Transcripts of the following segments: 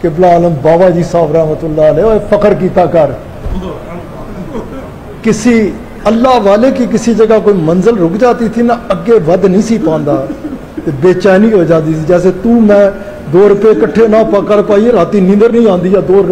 قبلہ عالم بابا جی صاحب رحمۃ اللہ علیہ فخر کیتا کر کسی اللہ والے کی کسی جگہ کوئی منزل رک جاتی تھی نا اگے ود نہیں سی پاندا بے چینی ہو جاتی تھی جیسے تو میں 2 روپے کٹھے نہ پکڑ پائیے راتی نیندر نہیں آتی یا 2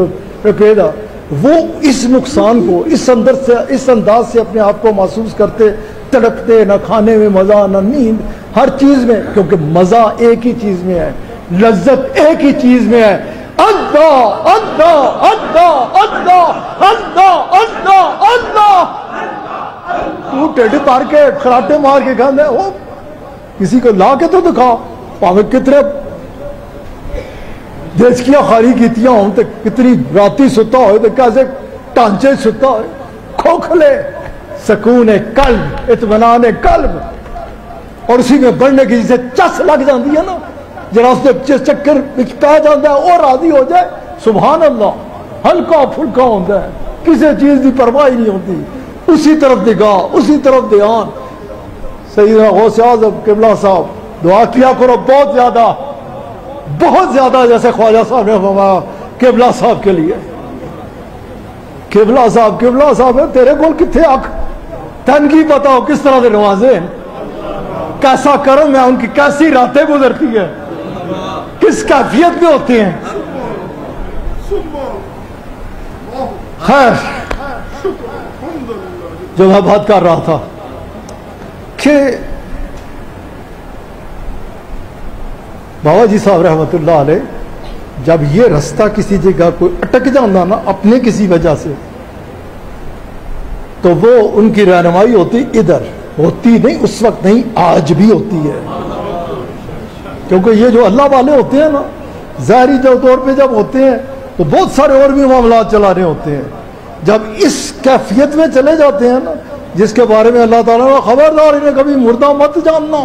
روپے دا وہ اس نقصان کو اس انداز سے اپنے آپ کو محسوس کرتے تڑپتے نہ کھانے میں مزہ نہ نیند ہر چیز میں کیونکہ مزہ ایک ہی چیز میں ہے لذت ایک ہی چیز میں ہے اللہ اللہ اللہ اللہ اللہ اللہ اللہ تو ٹیڈ پار کے کراٹے مار کے کھانے ہو کسی کو لا کے تو دکھا پاوے کتنے دیش کیا خاری کیتیاں ہوں تو کتنی راتی ستا ہوئے تو کیسے ٹانچے ستا ہوئے کھوکھلے سکون قلب اطمینان قلب اور اسی میں بڑھنے کی جسے چس لگ جاتی ہے نا جرا اس نے چکر پہ جاتا ہے اور راضی ہو جائے سبحان اللہ ہلکا پھلکا ہوتا ہے کسی چیز کی پرواہ نہیں ہوتی اسی طرف نگاہ اسی طرف دھیان سیدنا غوث اعظم قبلہ صاحب دعا کیا کرو بہت زیادہ جیسے خواجہ صاحب نے فرمایا قبلہ صاحب کے لیے قبلہ صاحب تیرے کول کتنے آنکھ تن کی پتا ہو کس طرح دے نوازے ہیں کیسا کرم ہے ان کی کیسی راتیں گزرتی ہے کس کیفیت میں ہوتے ہیں خیر جو میں بات کر رہا تھا کہ بابا جی صاحب رحمۃ اللہ علیہ جب یہ رستہ کسی جگہ کوئی اٹک جانا نا اپنے کسی وجہ سے تو وہ ان کی رہنمائی ہوتی ادھر ہوتی نہیں اس وقت نہیں آج بھی ہوتی ہے کیونکہ یہ جو اللہ والے ہوتے ہیں نا ظاہری طور پہ جب ہوتے ہیں تو بہت سارے اور بھی معاملات چلا رہے ہوتے ہیں جب اس کیفیت میں چلے جاتے ہیں نا جس کے بارے میں اللہ تعالیٰ نے خبردار انہیں کبھی مردہ مت جاننا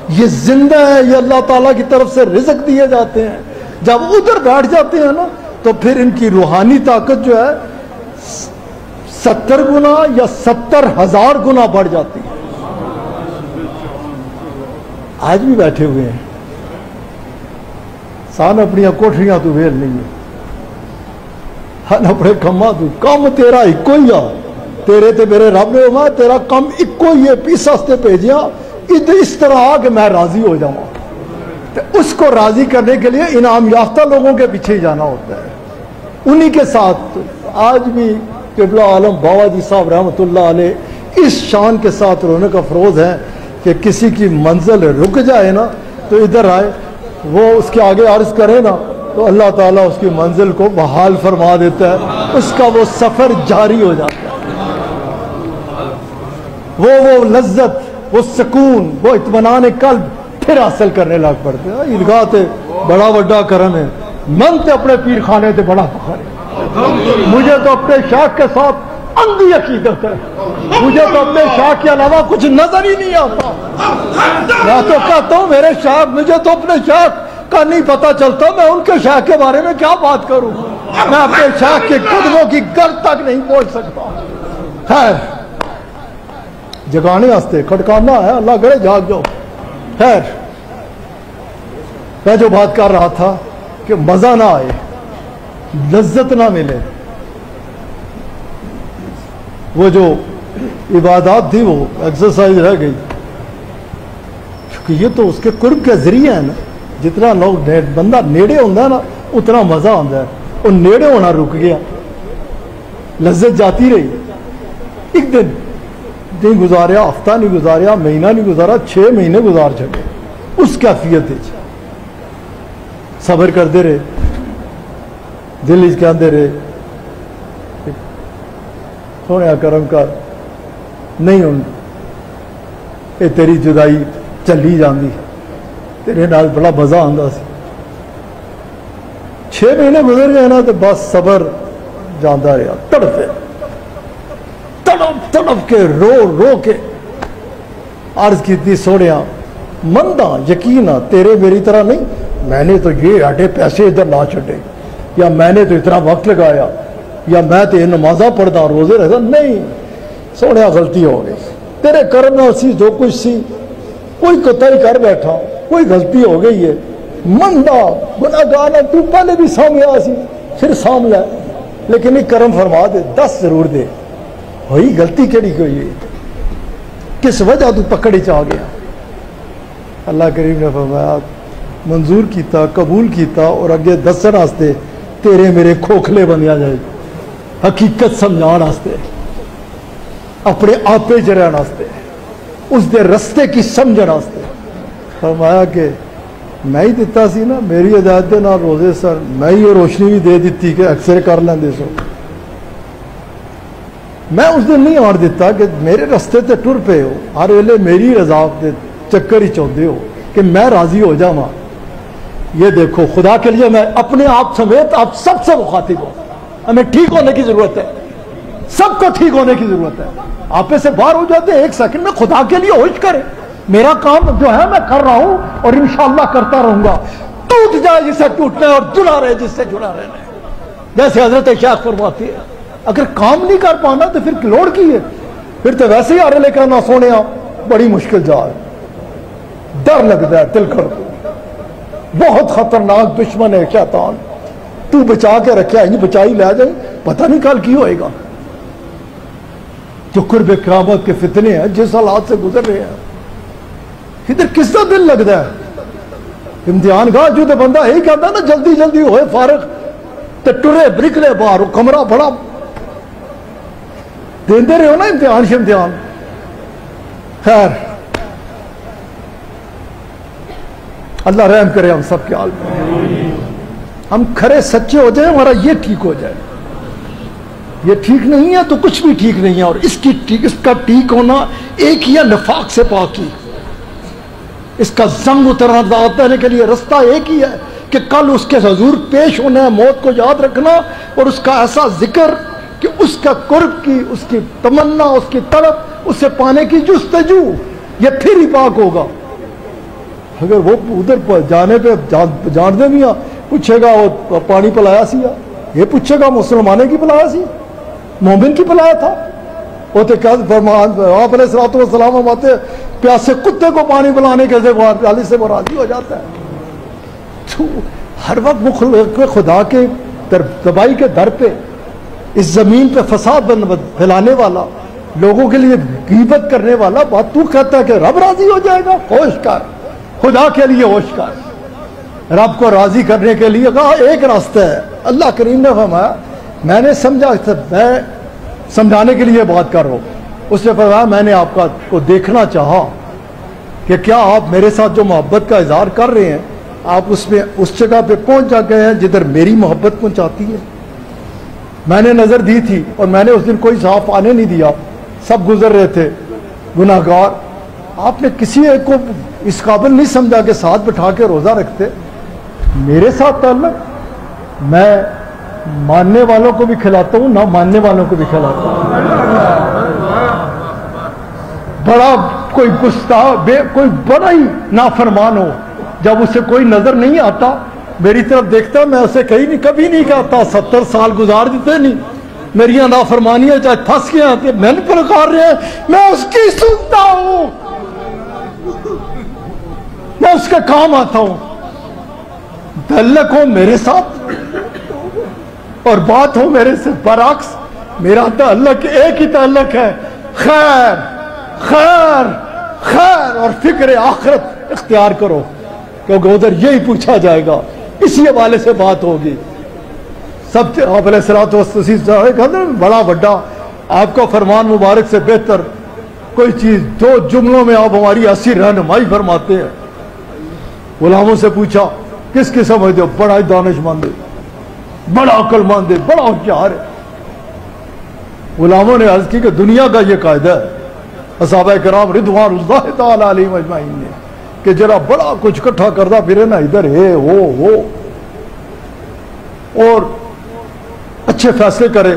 یہ زندہ ہے یہ اللہ تعالیٰ کی طرف سے رزق دیے جاتے ہیں جب ادھر بیٹھ جاتے ہیں نا تو پھر ان کی روحانی طاقت جو ہے 70 گنا یا 70,000 گنا بڑھ جاتی ہے آج بھی بیٹھے ہوئے ہیں سان اپنی کوٹھریاں تو ویل نہیں ہے ہن اپنے کما تو کم تیرا ایکو ہی آ تیرے تے میرے رب نے ہوا تیرا کم ایکو ہی ہے پیس واسطے بھیجیا اس طرح آ کہ میں راضی ہو جاؤں تو اس کو راضی کرنے کے لیے انعام یافتہ لوگوں کے پیچھے جانا ہوتا ہے انہی کے ساتھ آج بھی قبلہ عالم بابا جی صاحب رحمۃ اللہ علیہ اس شان کے ساتھ رونق افروز ہیں کہ کسی کی منزل رک جائے نا تو ادھر آئے وہ اس کے آگے عرض کرے نا تو اللہ تعالیٰ اس کی منزل کو بحال فرما دیتا ہے اس کا وہ سفر جاری ہو جاتا ہے وہ لذت وہ سکون وہ اطمینان قلب پھر حاصل کرنے لگ پڑتے ہیں عیدگاہ تے بڑا بڑا کرم ہے من تے اپنے پیر خانے تے بڑا فخر ہے مجھے تو اپنے شاخ کے ساتھ اندھی عقیدت ہے مجھے تو اپنے شاخ کے علاوہ کچھ نظر ہی نہیں آتا میں تو کہتا ہوں میرے شاخ مجھے تو اپنے شاخ کا نہیں پتا چلتا میں ان کے شاخ کے بارے میں کیا بات کروں میں اپنے شاخ کے قدموں کی گرد تک نہیں پہنچ سکتا خیر جگانے واسطے کھٹکانا ہے اللہ کرے جاگ جاؤ خیر میں جو بات کر رہا تھا کہ مزہ نہ آئے لذت نہ ملے وہ جو عبادات تھی وہ ایکسرسائز رہ گئی کیونکہ یہ تو اس کے قرب کے ذریعے ہے نا جتنا لوگ بندہ نیڑے ہوتا ہے نا اتنا مزہ آتا ہے اور نیڑے ہونا رک گیا لذت جاتی رہی ایک دن نہیں گزاریا ہفتہ نہیں گزاریا مہینہ نہیں گزارا 6 مہینے گزار چکے اس کیفیت صبر کرتے رہے دل کہتے رہے سونے کرم کر نہیں ہوں یہ تیری جدائی چلی جاندی تیرے نال بڑا مزہ آتا سی 6 مہینے گزر گئے نا تو بس صبر جانا رہا تڑپے تڑپ کے رو کے عرض کی تھی سوڑیا مندہ یقینا تیرے میری طرح نہیں میں نے تو یہ آٹے پیسے ادھر لا چھٹے یا میں نے تو اتنا وقت لگایا یا میں تو نمازہ پڑھتا روزے رہتا نہیں سوڑیا غلطی ہو گئی تیرے کرم میں سی جو کچھ سی کوئی کوتاہی کر بیٹھا کوئی غلطی ہو گئی ہے مندہ گناہگار ہے، تو پہلے بھی سامنے آسی پھر سامنے، لیکن ایک کرم فرما دے، 10 ضرور دے، ہوئی غلطی کیڑی کوئی ہے، کس وجہ تو پکڑی چاہ گیا؟ اللہ کریم نے فرمایا منظور کیتا، قبول کیتا، اور اگے دسن واسطے تیرے میرے کھوکھلے بنیا جائے، حقیقت سمجھان واسطے، اپنے آپے جران واسطے، اس دے رستے کی سمجھن واسطے فرمایا کہ میں ہی دیتا سی نا، میری ہدایت دے نال روزے سر، میں ہی روشنی بھی دے دیتی کہ اکثر کر لیندے سو، میں اس دن نہیں آن دیتا کہ میرے رستے تے ٹر پے ہو، ہر ویلے میری رضا دے چکر ہی چاہتے ہو کہ میں راضی ہو جاواں۔ یہ دیکھو خدا کے لیے میں اپنے آپ سمیت آپ سب سے مخاطب ہوں، ہمیں ٹھیک ہونے کی ضرورت ہے، سب کو ٹھیک ہونے کی ضرورت ہے۔ آپ سے باہر ہو جاتے ہیں ایک سیکنڈ میں، خدا کے لیے ہوش کرے، میرا کام جو ہے میں کر رہا ہوں اور انشاءاللہ کرتا رہوں گا، ٹوٹ جائے جسے ٹوٹنا ہے اور جڑا رہے جس سے جڑا رہنا ہے، جیسے حضرت شیخ فرماتی ہے۔ اگر کام نہیں کر پانا تو پھر لوڑ کی ہے، پھر تو ویسے ہی آرے لے کر نہ سونے بڑی مشکل جا ہے، ڈر لگتا ہے دل کر کو، بہت خطرناک دشمن ہے شیطان، تو بچا کے رکھا ہے، بچائی لے جائیں، پتہ نہیں کل کی ہوئے گا۔ جو قرب قیامت کے فتنے ہیں، جس حالات سے گزر رہے ہیں، ادھر کس کا دل لگتا ہے؟ امتحان گاہ جو تو بندہ یہی کہتا ہے نا جلدی جلدی ہوئے فارغ، تو ٹرے برکلے باہر کمرہ بڑا دیندے رہے ہو نا امتحان سے امتحان۔ خیر اللہ رحم کرے ہم سب کے حال میں، ہم کھرے سچے ہو جائیں، ہمارا یہ ٹھیک ہو جائے، یہ ٹھیک نہیں ہے تو کچھ بھی ٹھیک نہیں ہے، اور اس کا ٹھیک ہونا ایک ہی ہے، نفاق سے پاکی، اس کا زنگ اترنے کے لیے رستہ ایک ہی ہے کہ کل اس کے حضور پیش ہونا ہے، موت کو یاد رکھنا، اور اس کا ایسا ذکر کہ اس کا قرب کی، اس کی تمنا، اس کی طلب، اسے پانے کی جستجو، یہ پھر ہی پاک ہوگا۔ اگر وہ ادھر جانے پہ جانتے بھی ہیں، پوچھے گا وہ پانی پلایا سی، یہ پوچھے گا مسلمانے کی پلایا سی، مومن کی پلایا تھا، وہ تو آپ علیہ الصلوۃ والسلام فرماتے پیاسے کتے کو پانی پلانے کے پیالے سے وہ راضی ہو جاتا ہے۔ تو ہر وقت مخلوق خدا کے تباہی کے در پہ، اس زمین پہ فساد پھیلانے والا، لوگوں کے لیے غیبت کرنے والا بات تو کہتا ہے کہ رب راضی ہو جائے گا؟ ہوش کر، خدا کے لیے ہوش کر، رب کو راضی کرنے کے لیے کہا ایک راستہ ہے۔ اللہ کریم نے فرمایا میں نے سمجھا، میں سمجھانے کے لیے بات کر رہا ہوں، اس نے فرمایا میں نے آپ کو دیکھنا چاہا کہ کیا آپ میرے ساتھ جو محبت کا اظہار کر رہے ہیں، آپ اس جگہ پہ پہنچ جا گئے ہیں جدھر میری محبت پہنچاتی ہے۔ میں نے نظر دی تھی، اور میں نے اس دن کوئی صاف آنے نہیں دیا، سب گزر رہے تھے گناہگار، آپ نے کسی ایک کو اس قابل نہیں سمجھا کہ ساتھ بٹھا کے روزہ رکھتے۔ میرے ساتھ تعلق، میں ماننے والوں کو بھی کھلاتا ہوں، نہ ماننے والوں کو بھی کھلاتا ہوں۔ بڑا کوئی گستاخ، کوئی بڑا ہی نافرمان ہو، جب اسے کوئی نظر نہیں آتا میری طرف دیکھتا، میں اسے کبھی نہیں کہتا 70 سال گزار دیتے نہیں، میری نافرمانیاں چاہے پھنس گیا کہ میں نہیں پلکار رہے ہیں، میں اس کی سنتا ہوں، میں اس کے کام آتا ہوں۔ تعلق ہو میرے ساتھ اور بات ہو میرے سے برعکس، میرا تعلق ایک ہی تعلق ہے، خیر خیر خیر، اور فکر آخرت اختیار کرو، کیونکہ ادھر یہی پوچھا جائے گا، اسی حوالے سے بات ہوگی۔ سب آپ علیہ الصلوۃ والسلام بڑا بڑا آپ کا فرمان مبارک سے بہتر کوئی چیز، 2 جملوں میں آپ ہماری ایسی رہنمائی فرماتے ہیں۔ غلاموں سے پوچھا کس کی سمجھتے ہو؟ بڑا دانش مند ہے، بڑا عقل مند ہے، بڑا ہوشیار ہے۔ غلاموں نے عرض کی کہ دنیا کا یہ قاعدہ ہے، صحابہ کرام رضوان اللہ تعالی علیہم اجمعین نے، کہ جرا بڑا کچھ اکٹھا کرتا پھرے نا، ادھر ہے وہ اور اچھے فیصلے کرے،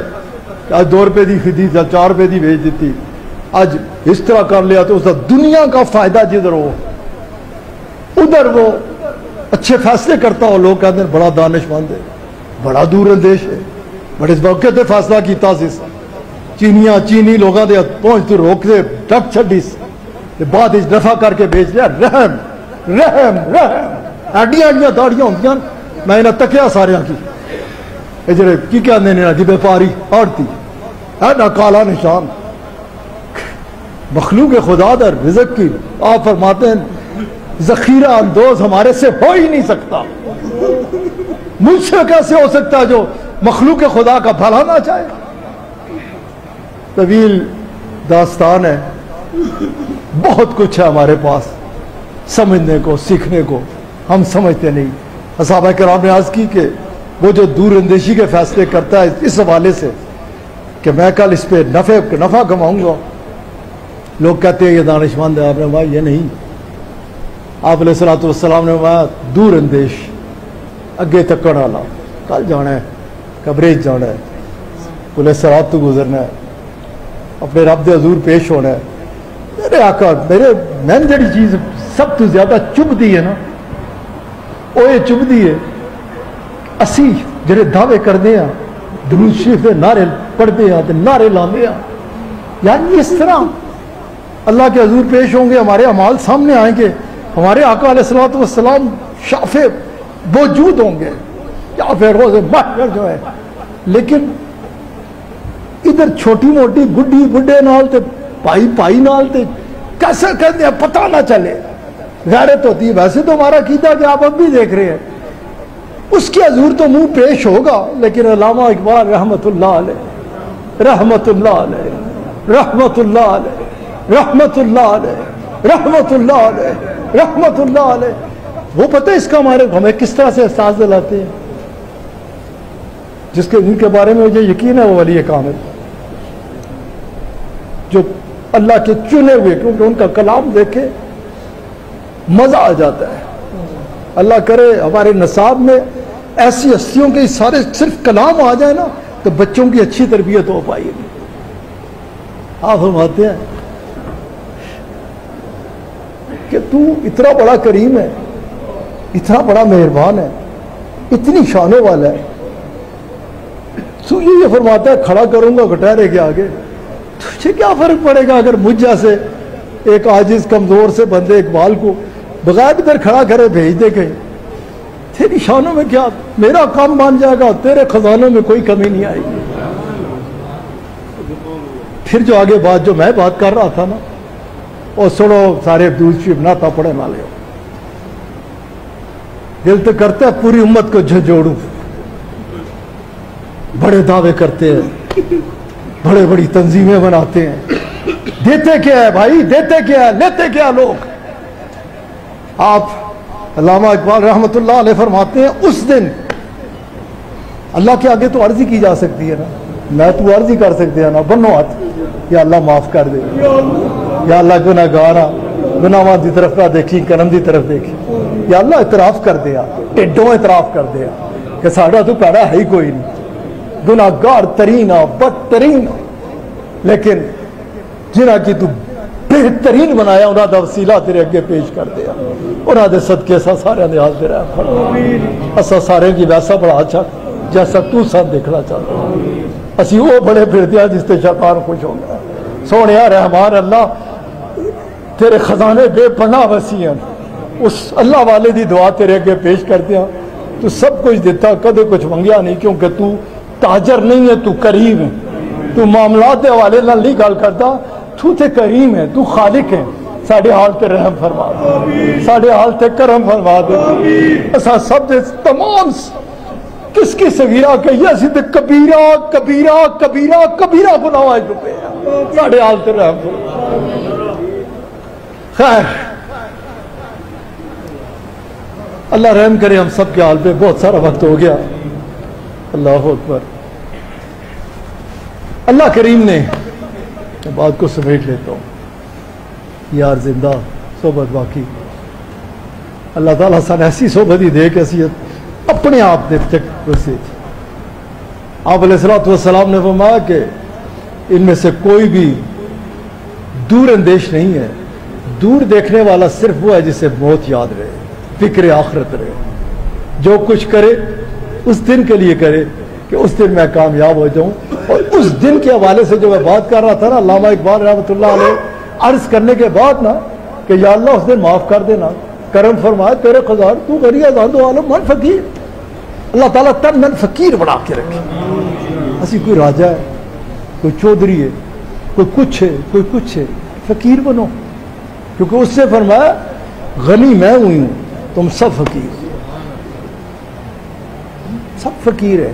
آج 2 روپے دی خریدی تھا، 4 روپے دی بھیج دیتی، آج اس طرح کر لیا تو اس کا دنیا کا فائدہ جدھر ہو ادھر وہ اچھے فیصلے کرتا ہو، لوگ کہتے ہیں بڑا دانش مند ہے، بڑا دور اندیش ہے، بڑے اس موقع تے فیصلہ کیتا سی، چینی لوگاں دے پہنچتے روک دے ڈک چھڈی، بعد اس دفع کر کے بیچ لیا۔ رحم رحم رحم ایڈیاں ایڈیاں داڑیاں ہوندیاں میں انہیں تکیا سارے کی یہ جڑے کی کہندے نے جی بیپاری آڑتی ایڈا کالا نشان مخلوق خدا در رزق کی آپ فرماتے ہیں ذخیرہ اندوز ہمارے سے ہو ہی نہیں سکتا مجھ سے کیسے ہو سکتا جو مخلوق خدا کا بھلا نہ چاہے طویل داستان ہے بہت کچھ ہے ہمارے پاس سمجھنے کو سیکھنے کو ہم سمجھتے نہیں صحابہ کرام نے عرض کی کہ وہ جو دور اندیشی کے فیصلے کرتا ہے اس حوالے سے کہ میں کل اس پہ نفع کماؤں گا لوگ کہتے ہیں یہ دانش مند ہے آپ نے کہا یہ نہیں آپ علیہ الصلوۃ والسلام نے کہا دور اندیش اگے تکڑ والا کل جانا ہے کبریج جانا ہے کل صراط تو گزرنا ہے اپنے رب دے حضور پیش ہونا ہے میرے آقا میں جڑی چیز سب تو زیادہ چبھ دی ہے نا وہ یہ چبھ دی ہے اسی جڑے دعوے کرتے ہیں درود شریف کے نعرے پڑھتے ہیں نعرے لاندے ہیں یعنی اس طرح اللہ کے حضور پیش ہوں گے ہمارے اعمال سامنے آئیں گے ہمارے آقا علیہ الصلوۃ والسلام شافع موجود ہوں گے یا پھر روز محشر جو ہے لیکن ادھر چھوٹی موٹی گڈی بڈے نال تے پائی نال تے کیسے کہتے ہیں پتہ نہ چلے غیرت ہوتی ہے ویسے تو ہمارا عقیدہ کہ آپ اب بھی دیکھ رہے ہیں اس کے حضور تو منہ پیش ہوگا لیکن علامہ اقبال رحمت اللہ علیہ رحمت اللہ علیہ رحمت اللہ علیہ رحمت اللہ علیہ رحمت اللہ علیہ رحمت اللہ علیہ وہ پتہ اس کا ہمیں کس طرح سے احساس دلاتے ہیں جن کے بارے میں مجھے یقین ہے وہ ولی کامل جو اللہ کے چنے ہوئے کیونکہ ان کا کلام دیکھے مزہ آ جاتا ہے اللہ کرے ہمارے نصاب میں ایسی ہستیوں کے سارے صرف کلام آ جائے نا تو بچوں کی اچھی تربیت ہو پائے گی آپ فرماتے ہیں کہ تو اتنا بڑا کریم ہے اتنا بڑا مہربان ہے اتنی شانوں والا ہے تو یہ فرماتا ہے کھڑا کروں گا گٹارے کے آگے تجھے کیا فرق پڑے گا اگر مجھ جیسے ایک عاجز کمزور سے بندے اقبال کو بغیر ادھر کھڑا کرے بھیج دے گئے تیری شانوں میں کیا میرا کام بن جائے گا تیرے خزانوں میں کوئی کمی نہیں آئے گی پھر جو آگے بات جو میں بات کر رہا تھا نا اور سنو سارے درود شریف نہ تا پڑھے والے ہو دل تو کرتا ہے پوری امت کو جھنجھوڑوں بڑے دعوے کرتے ہیں بڑے بڑی تنظیمیں بناتے ہیں دیتے کیا ہے بھائی دیتے کیا ہے لیتے کیا لوگ آپ علامہ اقبال رحمت اللہ علیہ فرماتے ہیں اس دن اللہ کے آگے تو عرضی کی جا سکتی ہے نا میں تو عرضی کر سکتے ہیں نا بنو ہاتھ یا اللہ معاف کر دے یا اللہ گناہ گارا گناہاں دی طرف نہ دیکھی کرم دی طرف دیکھی یا اللہ اعتراف کر دیا ٹھڈوں اعتراف کر دیا کہ ساڑا تو پیڑا ہے ہی کوئی نہیں گناہ گار ترین بدترین لیکن جنہ کی تو بہترین بنایا انہاں دا وسیلہ تیرے اگے پیش کر دیا انہاں دے صدقے سا سارے دے حال تیرا اسا سارے کی ویسا بڑا اچھا جیسا تو سب دیکھنا چاہتا اسی وہ بڑے پھرتے ہیں جس تے شیطان خوش ہو گیا سونے رحمان اللہ تیرے خزانے بے پناہ وسیع ہیں اس اللہ والے دی دعا تیرے اگے پیش کرتے ہیں تو سب کچھ دیتا کدے کچھ منگیا نہیں کیونکہ تو تاجر نہیں ہے تو کریم ہے تو معاملات دے حوالے نال نہیں گل کرتا تو تے کریم ہے تو خالق ہے ساڑھے حال تے رحم فرما دے ساڑھے حال تے کرم فرما دے ایسا سب دے تمام کس کی صغیرہ کہیے اسی تے کبیرہ کبیرہ کبیرہ کبیرہ گناہ آئے چکے ہیں ساڑھے حال تے رحم فرما خیر اللہ رحم کرے ہم سب کے حال پہ بہت سارا وقت ہو گیا اللہ اکبر اللہ کریم نے بات کو سمیٹ لیتا ہوں یار زندہ صحبت باقی اللہ تعالیٰ سن ایسی صحبت ہی دے کہ ایسی اپنے آپ نے تک رسید آپ علیہ الصلوۃ والسلام نے فرمایا کہ ان میں سے کوئی بھی دور اندیش نہیں ہے دور دیکھنے والا صرف وہ ہے جسے موت یاد رہے فکر آخرت رہے جو کچھ کرے اس دن کے لیے کرے کہ اس دن میں کامیاب ہو جاؤں اور اس دن کے حوالے سے جو میں بات کر رہا تھا نا علامہ اقبال رحمۃ اللہ علیہ عرض کرنے کے بعد نا کہ یا اللہ اس دن معاف کر دینا کرم فرمائے تیرے خزان تو غنی آزاد عالم من فقیر. اللہ تعالیٰ تن من فقیر بنا کے رکھے. اسی کوئی راجہ ہے, کوئی چودھری ہے, کوئی کچھ ہے, کوئی کچھ ہے, فقیر بنو, کیونکہ اس سے فرمایا غنی میں ہوئی ہوں, تم سب فقیر, سب فقیر ہے.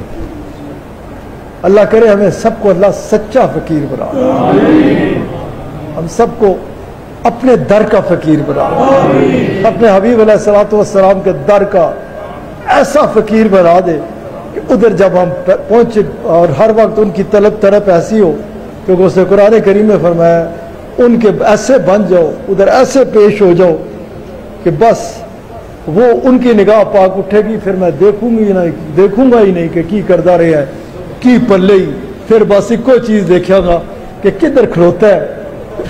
اللہ کرے ہمیں سب کو اللہ سچا فقیر بنا, ہم سب کو اپنے در کا فقیر بنا, اپنے حبیب علیہ الصلوۃ والسلام کے در کا ایسا فقیر بنا دے کہ ادھر جب ہم پہنچے اور ہر وقت ان کی طلب ایسی ہو, کیونکہ اس نے قرآن کریم میں فرمایا ان کے ایسے بن جاؤ, ادھر ایسے پیش ہو جاؤ کہ بس وہ ان کی نگاہ پاک اٹھے گی, پھر میں دیکھوں گا ہی نہیں کہ کی کردہ رہے ہے کی پلے ہی, پھر بس ایک کوئی چیز دیکھا گا کہ کدھر کھلوتا ہے,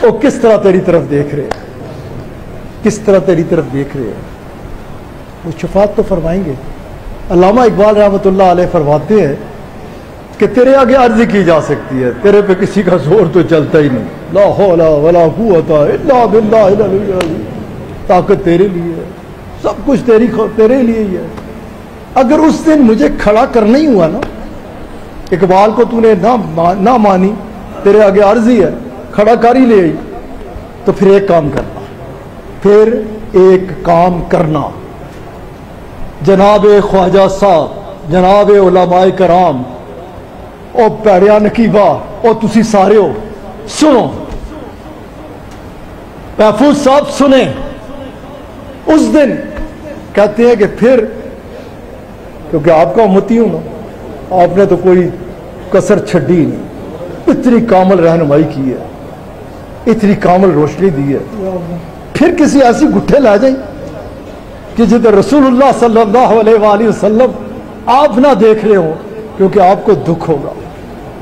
وہ کس طرح تیری طرف دیکھ رہے, کس طرح تیری طرف دیکھ رہے ہیں. وہ شفاعت تو فرمائیں گے. علامہ اقبال رحمۃ اللہ علیہ فرماتے ہیں کہ تیرے آگے عرض کی جا سکتی ہے, تیرے پہ کسی کا زور تو چلتا ہی نہیں. لا حول ولا قوت الا باللہ العلی العظیم, طاقت تیرے لیے ہے, سب کچھ تیرے لیے ہی ہے. اگر اس دن مجھے کھڑا کرنا ہی ہوا نا, اقبال کو تو نے نہ مانی, تیرے آگے عرضی ہے, کھڑا کر ہی لے, تو پھر ایک کام کرنا, پھر ایک کام کرنا. جناب خواجہ صاحب, جناب علماء کرام, او پیریا نقیبہ, او تسی سارے ہو سنو, محفوظ صاحب سنیں. اس دن کہتے ہیں کہ پھر, کیونکہ آپ کا امتی ہوں نا, آپ نے تو کوئی کسر چھڈی نہیں, اتنی کامل رہنمائی کی ہے, اتنی کامل روشنی دی ہے. پھر کسی ایسی گٹھے لا جائیں کہ جدھر رسول اللہ صلی اللہ علیہ وآلہ وسلم آپ نہ دیکھ رہے ہوں, کیونکہ آپ کو دکھ ہوگا,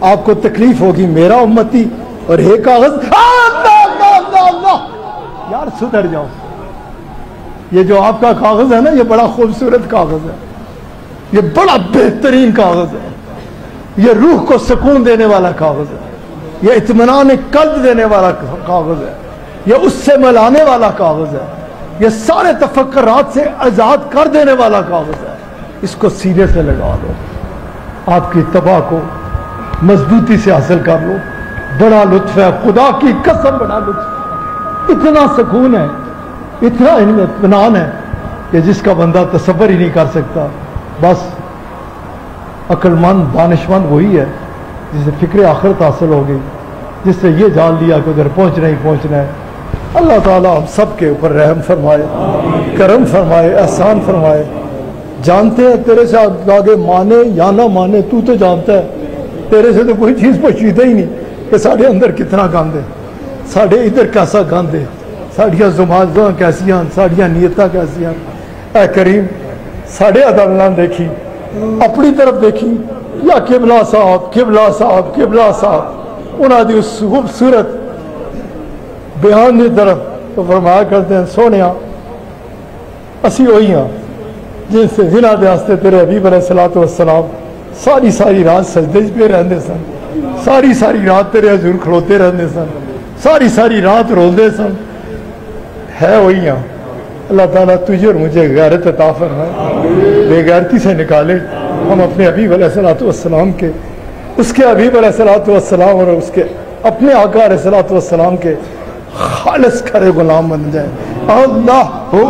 آپ کو تکلیف ہوگی. میرا امتی اور ایک کاغذ, یار سدھر جاؤ, یہ جو آپ کا کاغذ ہے نا, یہ بڑا خوبصورت کاغذ ہے, یہ بڑا بہترین کاغذ ہے, یہ روح کو سکون دینے والا کاغذ ہے, یہ اطمینان قلب دینے والا کاغذ ہے, یہ اس سے ملانے والا کاغذ ہے, یہ سارے تفکرات سے آزاد کر دینے والا کاغذ ہے. اس کو سینے سے لگا دو, آپ کی تباہ کو مضبوطی سے حاصل کر لو. بڑا لطف ہے, خدا کی قسم بڑا لطف, اتنا سکون ہے, اتنا اطمینان ہے کہ جس کا بندہ تصور ہی نہیں کر سکتا. بس عقل مند دانشمند وہی ہے جسے فکر آخرت حاصل ہو گئی, جس سے یہ جان لیا کہ ادھر پہنچنا ہی پہنچنا ہے. اللہ تعالیٰ ہم سب کے اوپر رحم فرمائے, کرم فرمائے, احسان فرمائے. جانتے ہیں تیرے سے آگے مانے یا نہ مانے, تو جانتا ہے, تیرے سے تو کوئی چیز پوچھیدہ ہی نہیں کہ ساڑھے اندر کتنا گند ہے, ساڑھے ادھر کیسا گند ہے, ساڑھیاں زمازاں کیسیاں, ساڑھیاں نیتاں کیسیاں. اے کریم ساڑھے عدل نہ دیکھی, اپنی طرف دیکھی, یا قبلہ صاحب قبلہ صاحب قبلہ صاحب, انہاں دی اس خوبصورت بیان دی طرف تو فرمایا کرتے ہیں, سونیا اسی ہوئی ہاں جن سے زنا دے واسطے تیرے حبیب علیہ الصلوۃ والسلام ساری رات سجدے پہ رہندے سن, ساری رات تیرے حضور کھلوتے رہندے سن, ساری رات روندے سن. ہے وہی ہاں. اللہ تعالیٰ تجھے اور مجھے غیرت عطا فرمائے, بے غیرتی سے نکالے. ہم اپنے حبیب علیہ الصلوۃ والسلام کے, اس کے حبیب علیہ الصلوۃ والسلام اور اس کے اپنے آقا علیہ الصلوۃ والسلام کے خالص کھڑے غلام بن جائیں. اللہ ہو